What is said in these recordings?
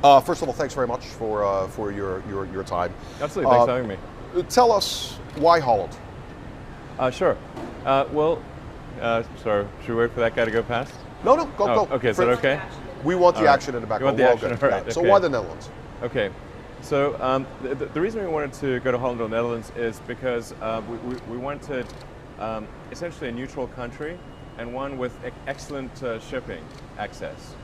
First of all, thanks very much for your time. Absolutely, thanks for having me. Tell us why Holland. Sure. Sorry, should we wait for that guy to go past? No, go. Okay, is that okay? We want the All right. action in the You want background. the We're all action, good. all right, So okay. why the Netherlands? Okay. So the reason we wanted to go to Holland or Netherlands is because we wanted essentially a neutral country and one with excellent shipping access.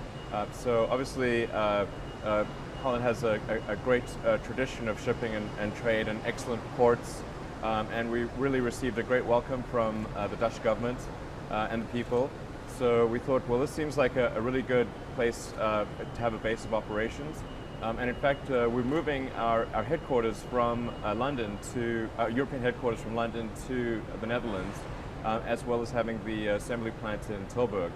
So obviously Holland has a great tradition of shipping and trade and excellent ports, and we really received a great welcome from the Dutch government and the people. So we thought, well, this seems like a really good place to have a base of operations. And in fact, we're moving our headquarters from London to, European headquarters from London to the Netherlands, as well as having the assembly plant in Tilburg.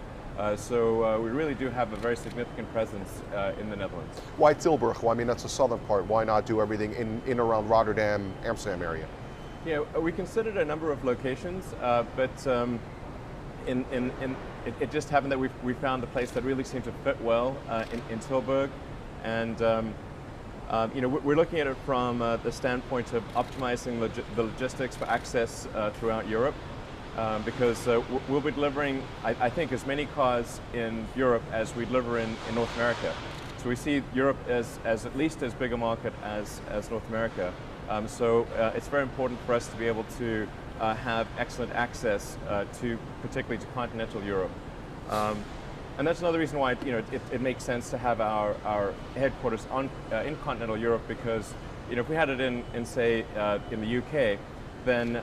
So we really do have a very significant presence in the Netherlands. Why Tilburg? Well, I mean, that's the southern part. Why not do everything in around Rotterdam, Amsterdam area? Yeah, we considered a number of locations, but it just happened that we found the place that really seemed to fit well in Tilburg. And we're looking at it from the standpoint of optimizing the logistics for access throughout Europe, because we'll be delivering, I think, as many cars in Europe as we deliver in North America. So we see Europe as at least as big a market as North America. So it's very important for us to be able to have excellent access particularly to continental Europe. And that's another reason why it makes sense to have our headquarters in continental Europe, because if we had it in say in the UK, then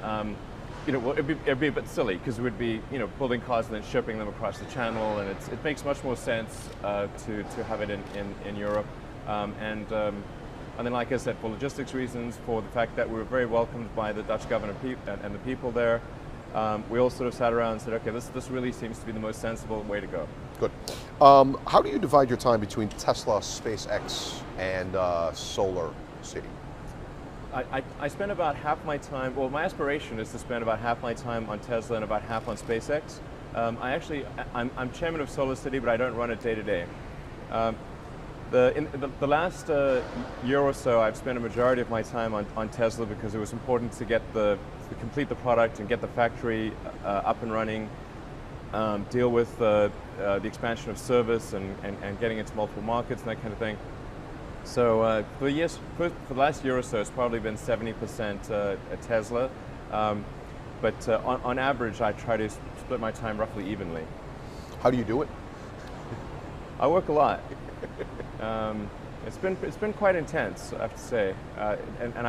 well, it'd be a bit silly, because we'd be building cars and then shipping them across the channel, and it makes much more sense to have it in Europe. And then, like I said, for logistics reasons, for the fact that we were very welcomed by the Dutch government and the people there, we all sort of sat around and said, okay, this really seems to be the most sensible way to go. Good. How do you divide your time between Tesla, SpaceX, and Solar City? I spend about half my time, well, my aspiration is to spend about half my time on Tesla and about half on SpaceX. I'm chairman of Solar City, but I don't run it day to day. In the last year or so, I've spent a majority of my time on Tesla, because it was important to complete the product and get the factory up and running, deal with the expansion of service and getting into multiple markets and that kind of thing. So for the last year or so, it's probably been 70% at Tesla, but on average, I try to split my time roughly evenly. How do you do it? I work a lot. It's been quite intense, I have to say, and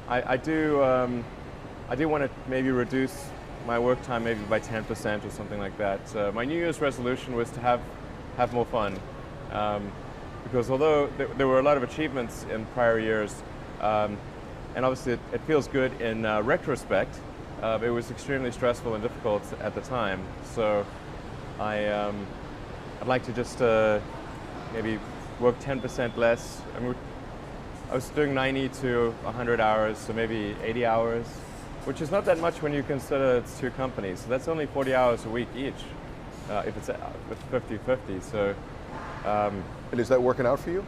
I do want to maybe reduce my work time maybe by 10% or something like that. My New Year's resolution was to have more fun, because although there were a lot of achievements in prior years, and obviously it feels good in retrospect, it was extremely stressful and difficult at the time. So I'd like to just maybe work 10% less. I mean, I was doing 90 to 100 hours, so maybe 80 hours, which is not that much when you consider it's two companies. So that's only 40 hours a week each, if it's 50-50. So, And is that working out for you?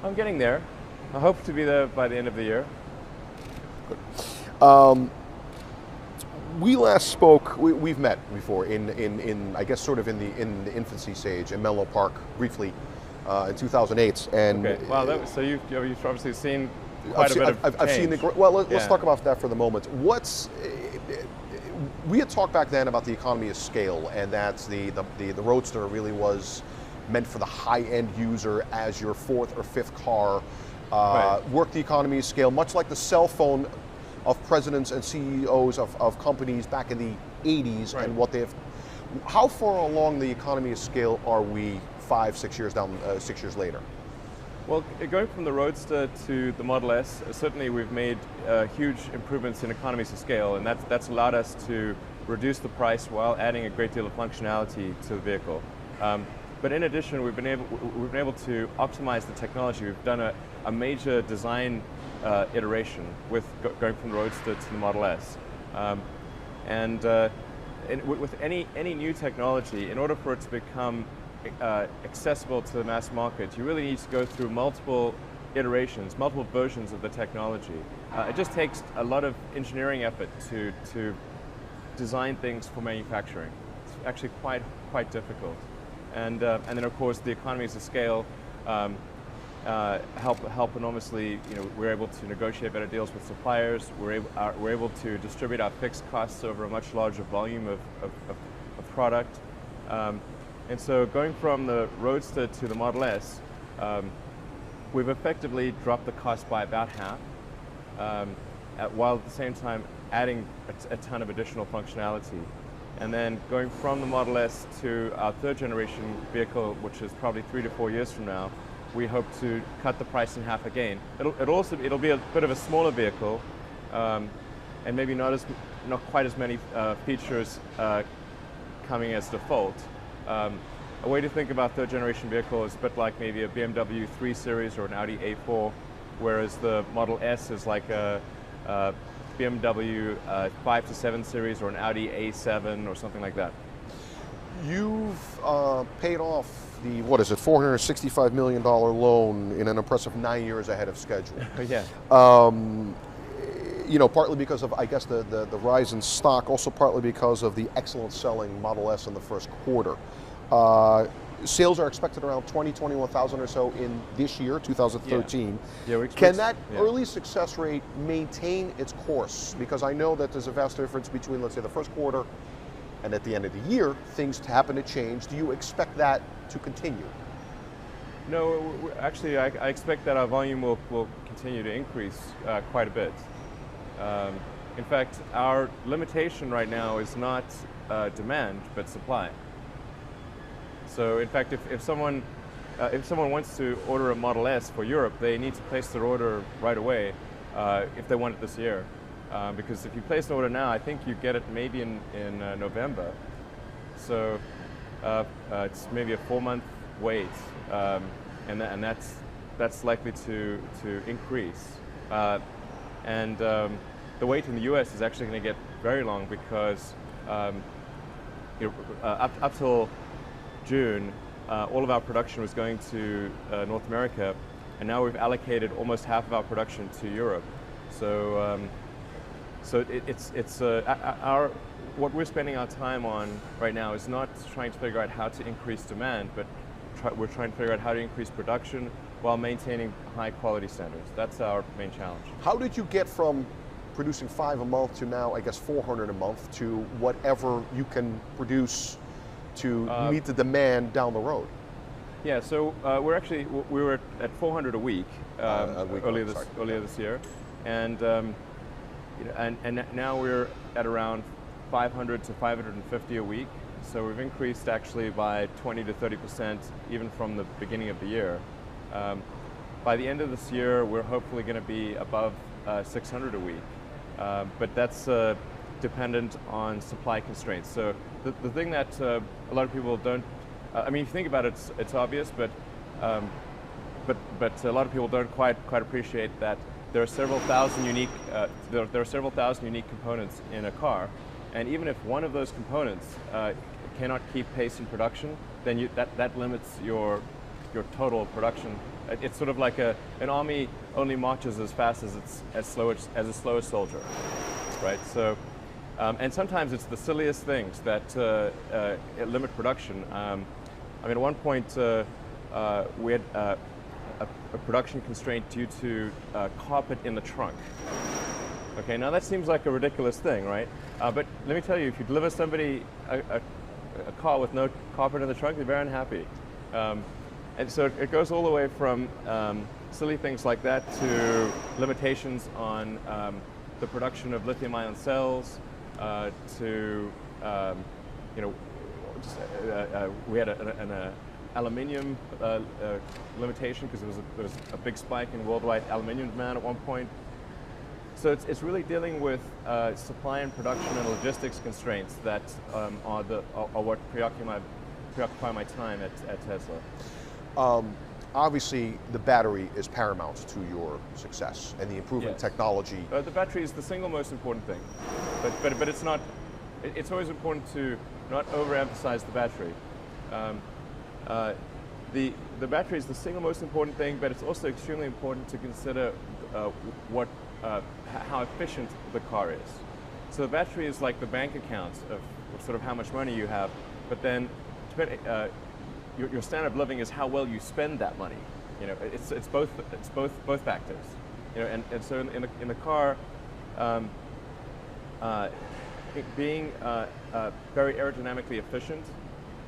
I'm getting there. I hope to be there by the end of the year. Good. We last spoke. We've met before in I guess sort of in the infancy stage in Menlo Park briefly in 2008. And okay. Wow. So you've obviously seen quite a bit of change. I've seen the. Well, let's talk about that for the moment. We had talked back then about the economy of scale, and that the Roadster really was meant for the high-end user as your fourth or fifth car. Right. Work the economy of scale, much like the cell phone of presidents and CEOs of companies back in the 80s, right. And what they have. How far along the economy of scale are we 5-6 years down, 6 years later? Well, going from the Roadster to the Model S, certainly we've made huge improvements in economies of scale, and that's allowed us to reduce the price while adding a great deal of functionality to the vehicle. But in addition, we've been able to optimize the technology. We've done a major design iteration with going from the Roadster to the Model S. With any new technology, in order for it to become accessible to the mass market, you really need to go through multiple iterations, multiple versions of the technology. It just takes a lot of engineering effort to design things for manufacturing. It's actually quite difficult. And then of course the economies of scale help enormously. We're able to negotiate better deals with suppliers. We're able to distribute our fixed costs over a much larger volume of product. And so going from the Roadster to the Model S, we've effectively dropped the cost by about half, while at the same time adding a ton of additional functionality. And then going from the Model S to our third generation vehicle, which is probably 3 to 4 years from now, we hope to cut the price in half again. It'll be a bit of a smaller vehicle, and maybe not quite as many features coming as default. A way to think about third generation vehicle is a bit like maybe a BMW 3 Series or an Audi A4, whereas the Model S is like a BMW 5 to 7 Series or an Audi A7 or something like that. You've paid off the, what is it, $465 million loan in an impressive 9 years ahead of schedule. Yeah. Partly because of, I guess, the rise in stock, also partly because of the excellent selling Model S in the first quarter. Sales are expected around 21,000 or so in this year, 2013. Yeah, Can that early success rate maintain its course? Because I know that there's a vast difference between, let's say, the first quarter and at the end of the year, things happen to change. Do you expect that to continue? No, actually, I expect that our volume will continue to increase quite a bit. In fact, our limitation right now is not demand, but supply. So, in fact, if someone wants to order a Model S for Europe, they need to place their order right away if they want it this year. Because if you place an order now, I think you get it maybe in November. So it's maybe a 4-month wait, and that's likely to increase. And the wait in the U.S. is actually going to get very long because up till June, all of our production was going to North America, and now we've allocated almost half of our production to Europe. So, what we're spending our time on right now is not trying to figure out how to increase demand, but we're trying to figure out how to increase production while maintaining high quality standards. That's our main challenge. How did you get from producing 5 a month to now, I guess, 400 a month to whatever you can produce to meet the demand down the road? Yeah, so we were at 400 a week, earlier this year, and now we're at around 500 to 550 a week. So we've increased actually by 20 to 30% even from the beginning of the year. By the end of this year, we're hopefully going to be above 600 a week, but that's dependent on supply constraints. So the thing that a lot of people don't, I mean, if you think about it, it's obvious, but a lot of people don't quite appreciate that there are several thousand unique components in a car, and even if one of those components cannot keep pace in production, then that limits your total production. It's sort of like an army only marches as fast as the slowest soldier, right? So, and sometimes it's the silliest things that limit production. I mean, at one point we had a production constraint due to carpet in the trunk. Okay, now that seems like a ridiculous thing, right? But let me tell you, if you deliver somebody a car with no carpet in the trunk, they're very unhappy. And so it goes all the way from silly things like that to limitations on the production of lithium-ion cells, to we had an aluminium limitation because there was a big spike in worldwide aluminium demand at one point. So it's really dealing with supply and production and logistics constraints that are what preoccupy my time at Tesla. Obviously, the battery is paramount to your success and the improvement technology. The battery is the single most important thing, but it's not. It's always important to not overemphasize the battery. The battery is the single most important thing, but it's also extremely important to consider how efficient the car is. So the battery is like the bank account of sort of how much money you have, but then your standard of living is how well you spend that money. You know, it's both factors. You know, and so in the car, being very aerodynamically efficient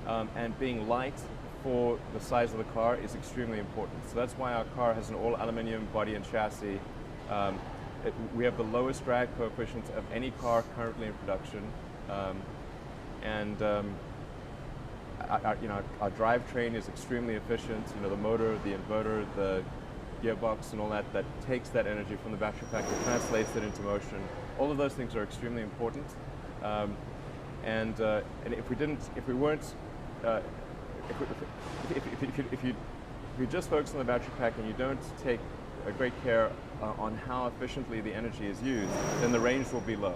and being light for the size of the car is extremely important. So that's why our car has an all aluminum body and chassis. We have the lowest drag coefficient of any car currently in production, our drivetrain is extremely efficient. You know, the motor, the inverter, the gearbox, and all that takes that energy from the battery pack and translates it into motion. All of those things are extremely important. And if you just focus on the battery pack and you don't take a great care on how efficiently the energy is used, then the range will be low.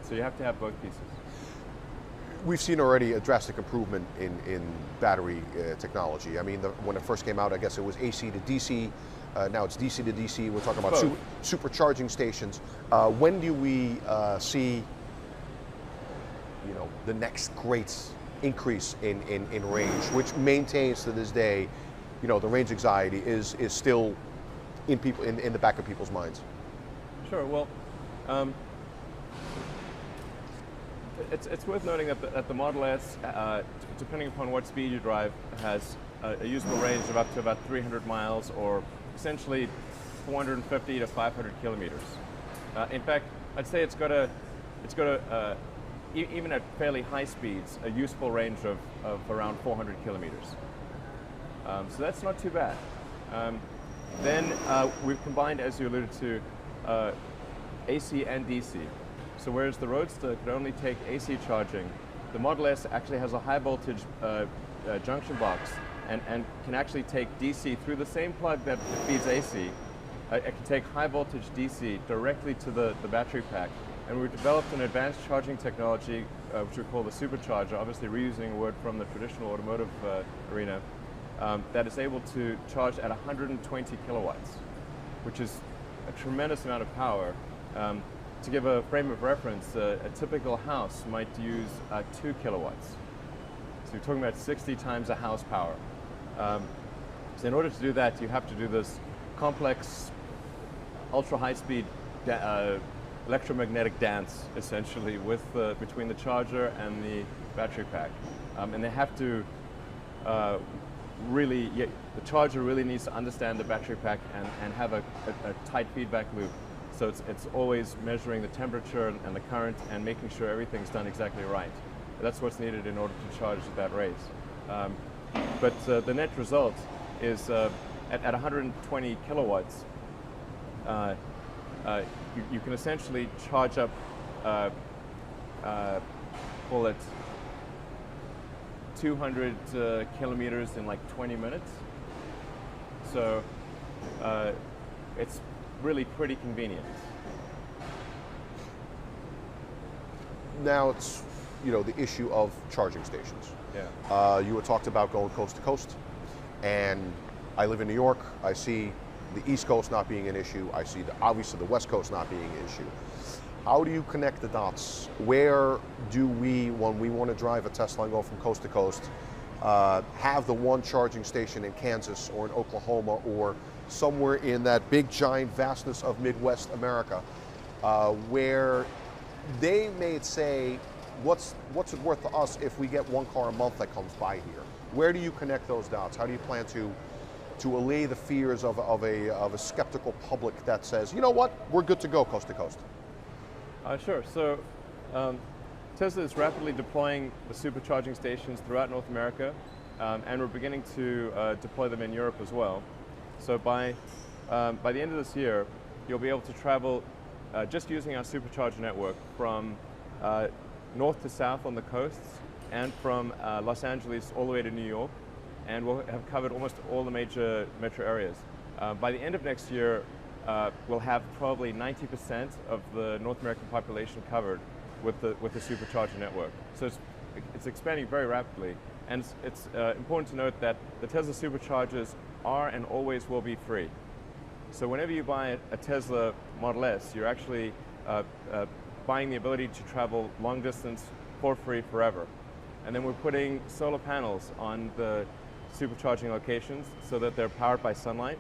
So you have to have both pieces. We've seen already a drastic improvement in battery technology. I mean, when it first came out, I guess it was AC to DC. Now it's DC to DC. We're talking about supercharging stations. When do we see, you know, the next great increase in range, which maintains to this day, you know, the range anxiety is still in the back of people's minds? Sure. Well, it's worth noting that the Model S, depending upon what speed you drive, has a usable range of up to about 300 miles, or essentially 450 to 500 kilometers. In fact, I'd say it's got a even at fairly high speeds, a useful range of around 400 kilometers. So that's not too bad. Then we've combined, as you alluded to, AC and DC. So whereas the Roadster could only take AC charging, the Model S actually has a high voltage junction box and can actually take DC through the same plug that feeds AC. It can take high voltage DC directly to the battery pack. And we've developed an advanced charging technology, which we call the supercharger, obviously reusing a word from the traditional automotive arena, that is able to charge at 120 kilowatts, which is a tremendous amount of power. To give a frame of reference, a typical house might use 2 kilowatts. So you're talking about 60 times a house power. So in order to do that, you have to do this complex, ultra high-speed electromagnetic dance, essentially, between the charger and the battery pack. And they have to the charger really needs to understand the battery pack and have a tight feedback loop. So it's always measuring the temperature and the current and making sure everything's done exactly right. That's what's needed in order to charge at that rate. But the net result is at 120 kilowatts, you can essentially charge up, call it 200 kilometers in like 20 minutes. So it's really pretty convenient. Now it's, you know, the issue of charging stations. Yeah. You had talked about going coast to coast, and I live in New York. I see the East Coast not being an issue. I see obviously the West Coast not being an issue. How do you connect the dots? Where do we, when we want to drive a Tesla and go from coast to coast, have the one charging station in Kansas or in Oklahoma or somewhere in that big giant vastness of Midwest America, where they may say, what's it worth to us if we get one car a month that comes by here? Where do you connect those dots? How do you plan to allay the fears of a skeptical public that says, you know what, we're good to go coast to coast? Sure. So Tesla is rapidly deploying the supercharging stations throughout North America, and we're beginning to deploy them in Europe as well. So by the end of this year, you'll be able to travel just using our supercharger network from north to south on the coasts, and from Los Angeles all the way to New York, and we'll have covered almost all the major metro areas. By the end of next year, we'll have probably 90% of the North American population covered with the supercharger network. So it's expanding very rapidly. And it's important to note that the Tesla Superchargers are and always will be free. So whenever you buy a Tesla Model S, you're actually buying the ability to travel long distance for free forever. And then we're putting solar panels on the supercharging locations so that they're powered by sunlight.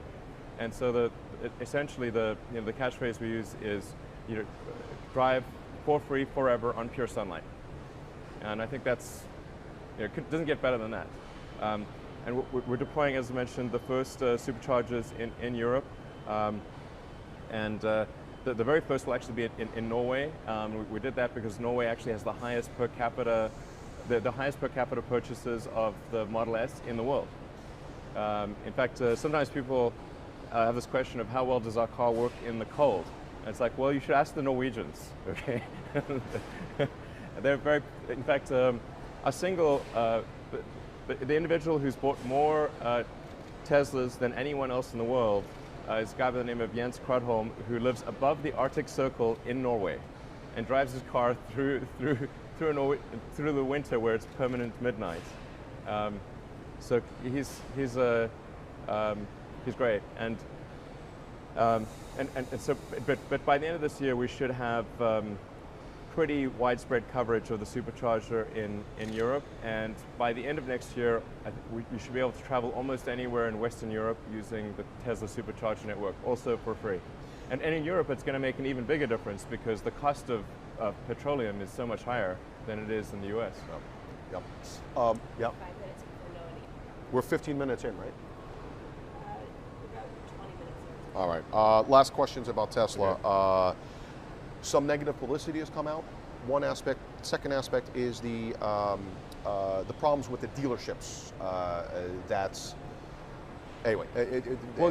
And so essentially the catchphrase we use is drive for free forever on pure sunlight. And I think that's, doesn't get better than that. And we're deploying, as I mentioned, the first superchargers in Europe. The very first will actually be in Norway. We did that because Norway actually has the highest per capita, the highest per capita purchases of the Model S in the world. In fact, sometimes people have this question of how well does our car work in the cold? And it's like, well, you should ask the Norwegians, okay? They're very, in fact, the individual who's bought more Teslas than anyone else in the world is a guy by the name of Jens Krudholm, who lives above the Arctic Circle in Norway and drives his car through the winter where it's permanent midnight. So he's great. But by the end of this year, we should have pretty widespread coverage of the supercharger in Europe, and by the end of next year, we should be able to travel almost anywhere in Western Europe using the Tesla supercharger network, also for free. And in Europe, it's going to make an even bigger difference because the cost of petroleum is so much higher than it is in the US. Yep. Yep. 5 minutes before knowing it. We're 15 minutes in, right? About 20 minutes in. All right. Last questions about Tesla. Okay. Some negative publicity has come out. One aspect. Second aspect is the problems with the dealerships. Anyway.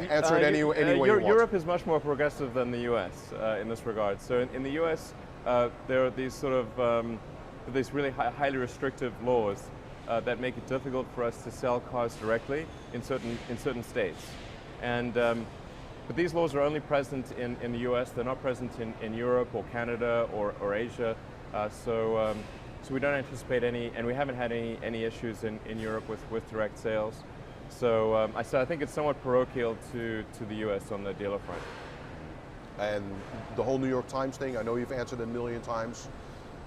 Answer it any way you want. Europe is much more progressive than the U.S. In this regard. So in the U.S., there are these sort of these really highly restrictive laws that make it difficult for us to sell cars directly in certain states, and. But these laws are only present in the US, they're not present in Europe or Canada or Asia. So we don't anticipate any, and we haven't had any issues in Europe with direct sales. So I think it's somewhat parochial to the US on the dealer front. And the whole New York Times thing, I know you've answered it a million times.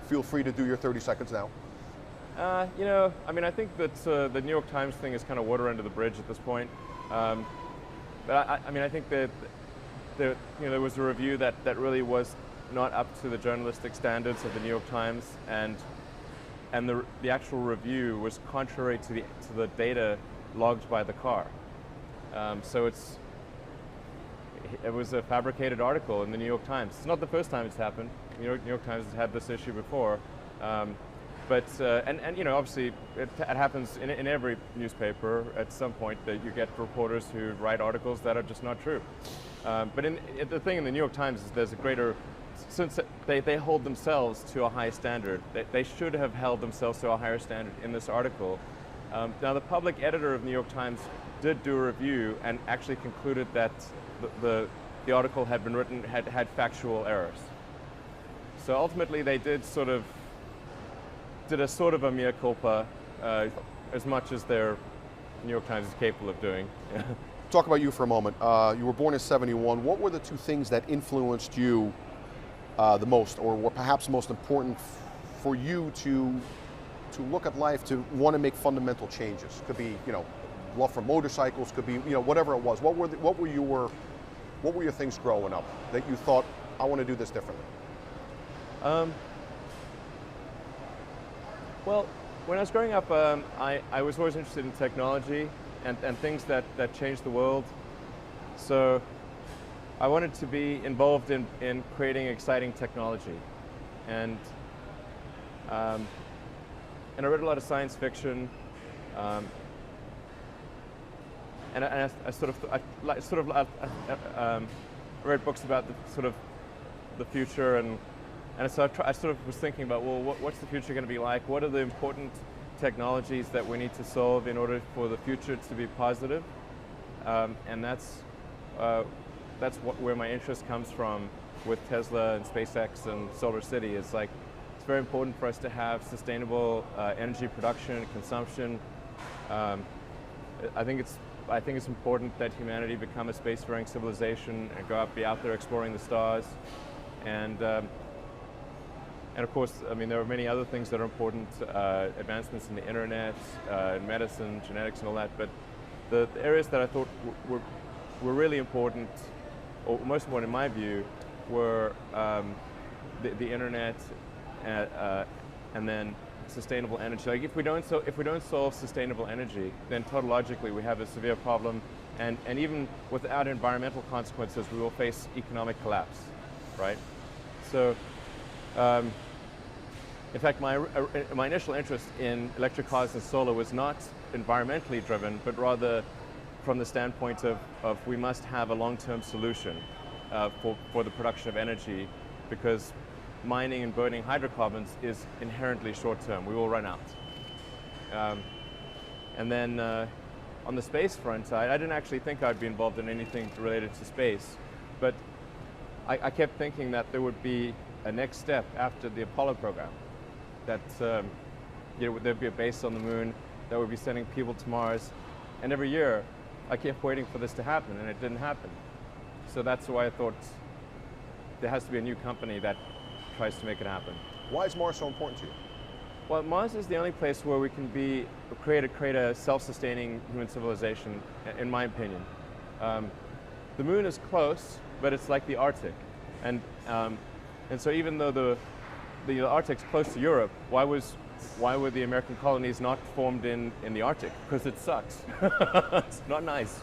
Feel free to do your 30 seconds now. I think that the New York Times thing is kind of water under the bridge at this point. But I think that there was a review that really was not up to the journalistic standards of the New York Times, and the actual review was contrary to the data logged by the car. So it was a fabricated article in the New York Times. It's not the first time it's happened. New York Times has had this issue before. Obviously it happens in every newspaper at some point that you get reporters who write articles that are just not true. But the thing in the New York Times is there's a greater, since they hold themselves to a high standard, they should have held themselves to a higher standard in this article. Now the public editor of New York Times did do a review and actually concluded that the article had been written, had factual errors. So ultimately they did a sort of a mea culpa, as much as their New York Times is capable of doing. Talk about you for a moment. You were born in '71. What were the two things that influenced you the most, or were perhaps most important for you to look at life, to want to make fundamental changes? Could be, love for motorcycles, could be, whatever it was. What were your things growing up that you thought, I want to do this differently? Well, when I was growing up, I was always interested in technology and things that changed the world. So I wanted to be involved in creating exciting technology. And I read a lot of science fiction. And I read books about the future, and so I was thinking about, well, what's the future going to be like? What are the important technologies that we need to solve in order for the future to be positive? And that's where my interest comes from with Tesla and SpaceX and Solar City. It's very important for us to have sustainable energy production and consumption I think it's important that humanity become a spacefaring civilization and be out there exploring the stars, and of course, I mean, there are many other things that are important, advancements in the internet, medicine, genetics, and all that. But the areas that I thought were really important, or most important in my view, were the internet, and then sustainable energy. Like if we don't solve sustainable energy, then tautologically we have a severe problem, and even without environmental consequences, we will face economic collapse, right? So, in fact, my initial interest in electric cars and solar was not environmentally driven, but rather from the standpoint of we must have a long-term solution for the production of energy, because mining and burning hydrocarbons is inherently short-term. We will run out. And then on the space front side, I didn't actually think I'd be involved in anything related to space, but I kept thinking that there would be a next step after the Apollo program, that there'd be a base on the moon, that would be sending people to Mars, and every year I kept waiting for this to happen, and it didn't happen. So that's why I thought there has to be a new company that tries to make it happen. Why is Mars so important to you? Well, Mars is the only place where we can create a self-sustaining human civilization, in my opinion. The moon is close, but it's like the Arctic, and so even though the Arctic's close to Europe, why were the American colonies not formed in the Arctic? Because it sucks. It's not nice.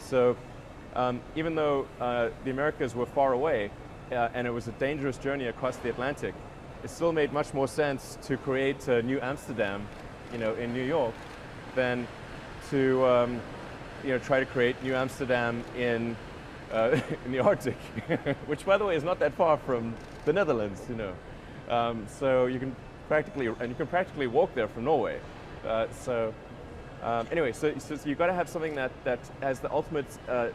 So even though the Americas were far away, and it was a dangerous journey across the Atlantic, it still made much more sense to create New Amsterdam, in New York, than to try to create New Amsterdam in the Arctic, which, by the way, is not that far from the Netherlands. So you can practically walk there from Norway. Anyway, so you've got to have something that has the ultimate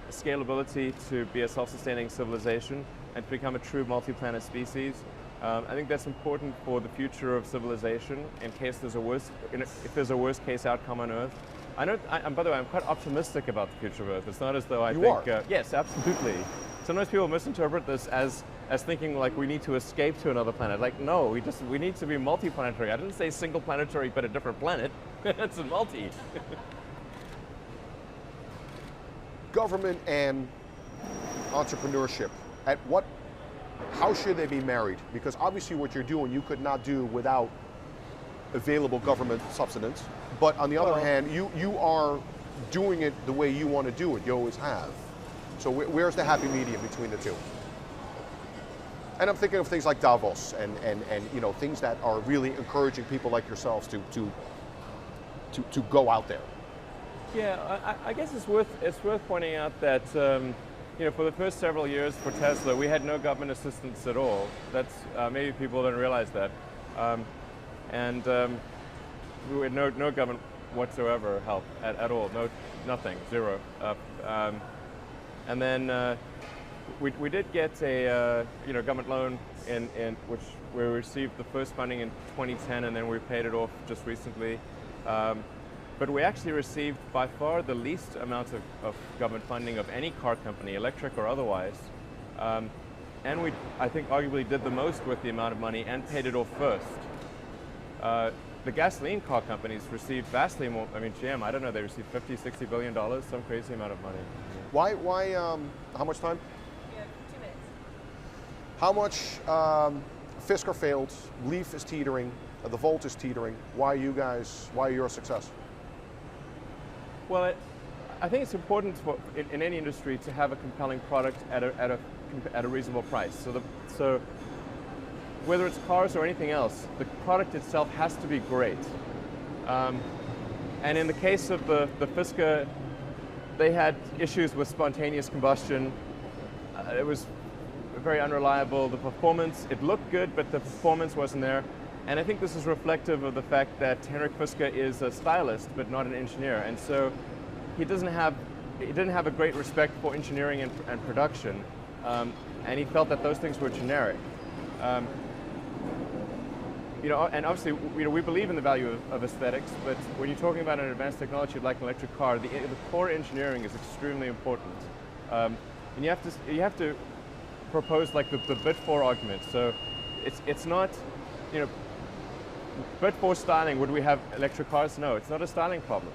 scalability to be a self-sustaining civilization and to become a true multi-planet species. I think that's important for the future of civilization in case if there's a worst case outcome on Earth. By the way, I'm quite optimistic about the future of Earth. It's not as though I think. Yes, absolutely. Sometimes people misinterpret this as thinking like we need to escape to another planet. Like, no, we need to be multi-planetary. I didn't say single planetary, but a different planet. It's a multi. Government and entrepreneurship, how should they be married? Because obviously what you're doing, you could not do without available government subsistence. But on the other hand, you are doing it the way you want to do it. You always have. So where's the happy medium between the two? And I'm thinking of things like Davos and things that are really encouraging people like yourselves to go out there. Yeah, I guess it's worth pointing out that for the first several years for Tesla, we had no government assistance at all. That's maybe people don't realize that, and we had no government whatsoever help at all. Nothing, zero. And then we did get a government loan in which we received the first funding in 2010, and then we paid it off just recently. But we actually received by far the least amount of government funding of any car company, electric or otherwise. And we, I think, arguably did the most with the amount of money and paid it off first. The gasoline car companies received vastly more. I mean, GM, I don't know, they received $50–60 billion, some crazy amount of money. Why, how much time? You have 2 minutes. How much Fisker failed, Leaf is teetering, the Volt is teetering. Why your success? Well, I think it's important in any industry to have a compelling product at a reasonable price. So whether it's cars or anything else, the product itself has to be great. And in the case of the Fisker, they had issues with spontaneous combustion. It was very unreliable. The performance, it looked good, but the performance wasn't there. And I think this is reflective of the fact that Henrik Fisker is a stylist, but not an engineer. And so he didn't have a great respect for engineering and production. And he felt that those things were generic. and obviously, we believe in the value of aesthetics, but when you're talking about an advanced technology like an electric car, the core engineering is extremely important. And you have to propose like the bit for argument. So it's not, bit for styling. Would we have electric cars? No, it's not a styling problem.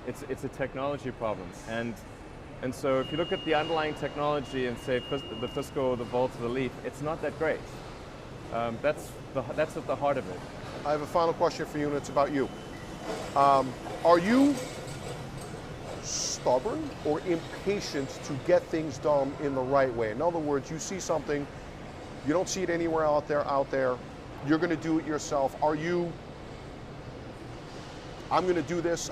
It's a technology problem. And so if you look at the underlying technology and say the Fisco, the Volt, the Leaf, it's not that great. That's at the heart of it. I have a final question for you, and it's about you. Are you stubborn or impatient to get things done in the right way? In other words, you see something, you don't see it anywhere out there, you're going to do it yourself. Are you, I'm going to do this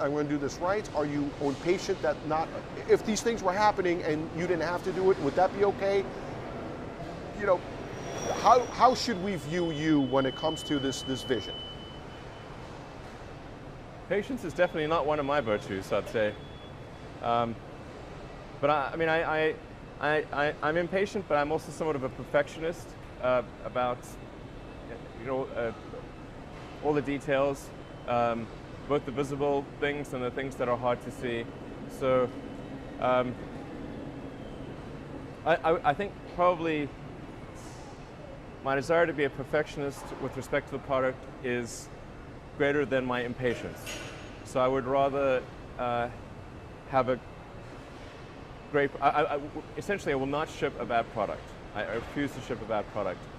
right? Are you impatient that if these things were happening and you didn't have to do it, would that be okay? How should we view you when it comes to this vision? Patience is definitely not one of my virtues, I'd say. But I'm impatient, but I'm also somewhat of a perfectionist about all the details, both the visible things and the things that are hard to see. So I think probably my desire to be a perfectionist with respect to the product is greater than my impatience. So I would rather have a great, essentially I will not ship a bad product. I refuse to ship a bad product.